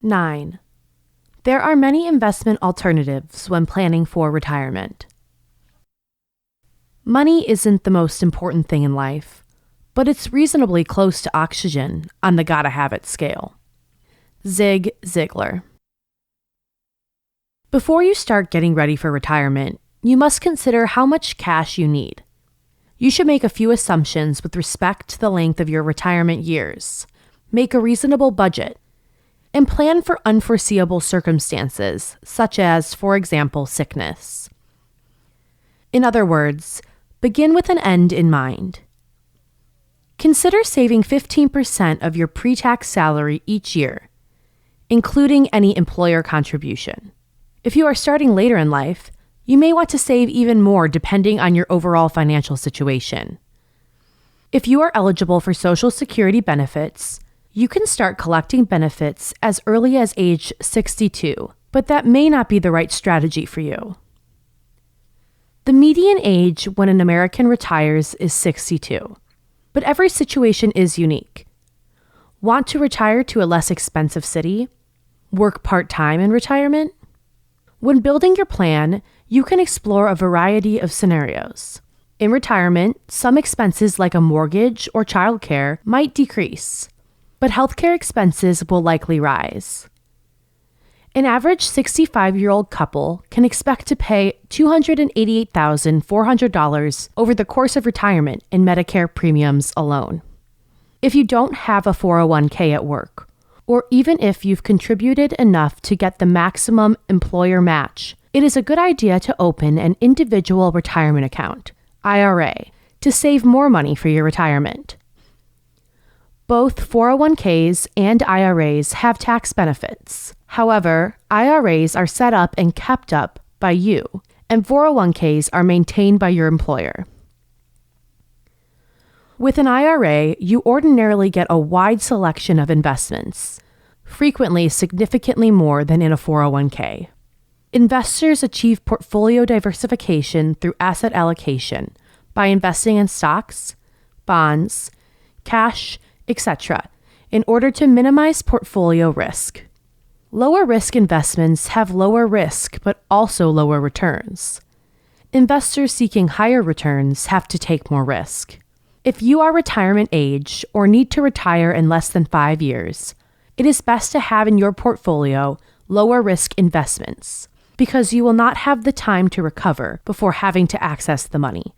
9. There are many investment alternatives when planning for retirement. Money isn't the most important thing in life, but it's reasonably close to oxygen on the gotta have it scale. Zig Ziglar. Before you start getting ready for retirement, you must consider how much cash you need. You should make a few assumptions with respect to the length of your retirement years, make a reasonable budget, and plan for unforeseeable circumstances, such as, for example, sickness. In other words, begin with an end in mind. Consider saving 15% of your pre-tax salary each year, including any employer contribution. If you are starting later in life, you may want to save even more depending on your overall financial situation. If you are eligible for Social Security benefits, you can start collecting benefits as early as age 62, but that may not be the right strategy for you. The median age when an American retires is 62, but every situation is unique. Want to retire to a less expensive city? Work part-time in retirement? When building your plan, you can explore a variety of scenarios. In retirement, some expenses like a mortgage or childcare might decrease, but healthcare expenses will likely rise. An average 65-year-old couple can expect to pay $288,400 over the course of retirement in Medicare premiums alone. If you don't have a 401k at work, or even if you've contributed enough to get the maximum employer match, it is a good idea to open an individual retirement account, IRA, to save more money for your retirement. Both 401ks and IRAs have tax benefits. However, IRAs are set up and kept up by you, and 401ks are maintained by your employer. With an IRA, you ordinarily get a wide selection of investments, frequently significantly more than in a 401k. Investors achieve portfolio diversification through asset allocation by investing in stocks, bonds, cash, etc., in order to minimize portfolio risk. Lower risk investments have lower risk but also lower returns. Investors seeking higher returns have to take more risk. If you are retirement age or need to retire in less than 5 years, it is best to have in your portfolio lower risk investments because you will not have the time to recover before having to access the money.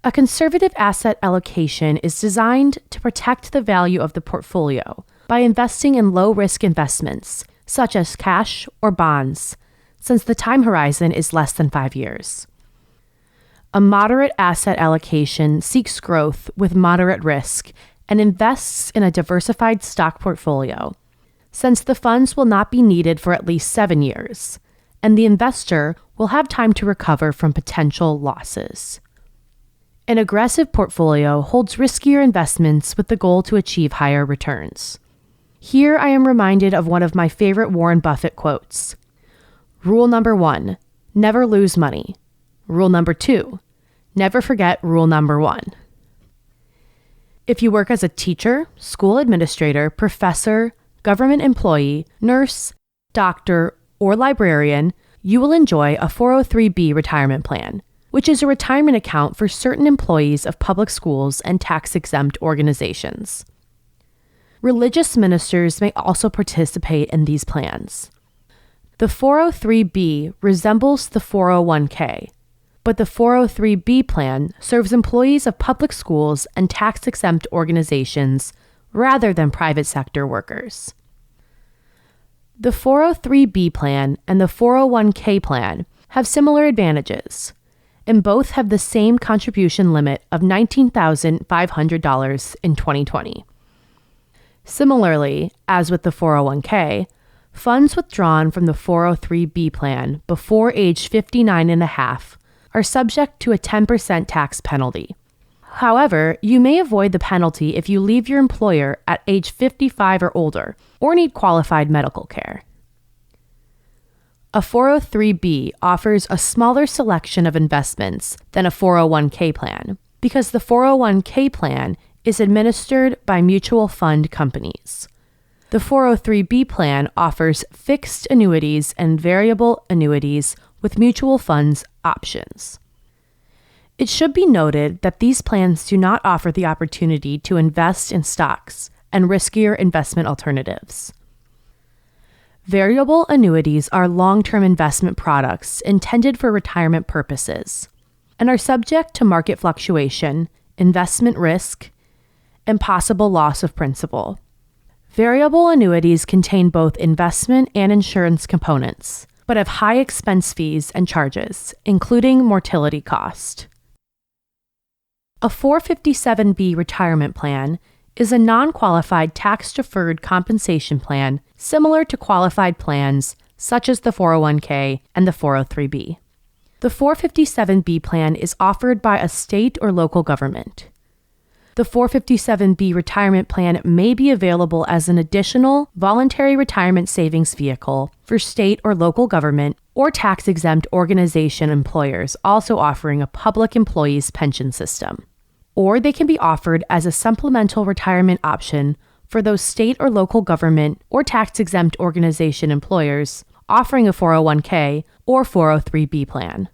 A conservative asset allocation is designed to protect the value of the portfolio by investing in low-risk investments, such as cash or bonds, since the time horizon is less than 5 years. A moderate asset allocation seeks growth with moderate risk and invests in a diversified stock portfolio, since the funds will not be needed for at least 7 years, and the investor will have time to recover from potential losses. An aggressive portfolio holds riskier investments with the goal to achieve higher returns. Here I am reminded of one of my favorite Warren Buffett quotes. Rule number 1, never lose money. Rule number 2, never forget rule number 1. If you work as a teacher, school administrator, professor, government employee, nurse, doctor, or librarian, you will enjoy a 403b retirement plan, which is a retirement account for certain employees of public schools and tax-exempt organizations. Religious ministers may also participate in these plans. The 403b resembles the 401k, but the 403b plan serves employees of public schools and tax-exempt organizations rather than private sector workers. The 403b plan and the 401k plan have similar advantages, and both have the same contribution limit of $19,500 in 2020. Similarly, as with the 401k, funds withdrawn from the 403b plan before age 59 and a half are subject to a 10% tax penalty. However, you may avoid the penalty if you leave your employer at age 55 or older or need qualified medical care. A 403b offers a smaller selection of investments than a 401k plan because the 401k plan is administered by mutual fund companies. The 403(b) plan offers fixed annuities and variable annuities with mutual funds options. It should be noted that these plans do not offer the opportunity to invest in stocks and riskier investment alternatives. Variable annuities are long-term investment products intended for retirement purposes and are subject to market fluctuation, investment risk, and possible loss of principal. Variable annuities contain both investment and insurance components, but have high expense fees and charges, including mortality cost. A 457(b) retirement plan is a non-qualified tax-deferred compensation plan similar to qualified plans such as the 401k and the 403(b). The 457(b) plan is offered by a state or local government. The 457(b) retirement plan may be available as an additional voluntary retirement savings vehicle for state or local government or tax-exempt organization employers also offering a public employees pension system. Or they can be offered as a supplemental retirement option for those state or local government or tax-exempt organization employers offering a 401k or 403(b) plan.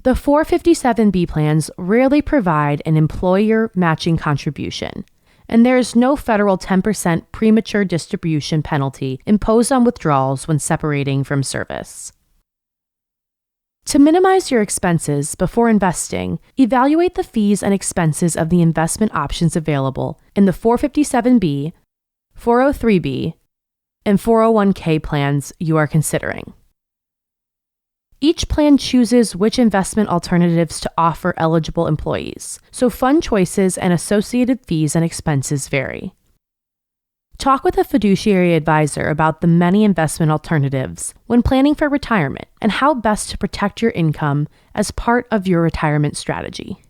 The 457(b) plans rarely provide an employer matching contribution, and there is no federal 10% premature distribution penalty imposed on withdrawals when separating from service. To minimize your expenses before investing, evaluate the fees and expenses of the investment options available in the 457(b), 403(b), and 401k plans you are considering. Each plan chooses which investment alternatives to offer eligible employees, so fund choices and associated fees and expenses vary. Talk with a fiduciary advisor about the many investment alternatives when planning for retirement and how best to protect your income as part of your retirement strategy.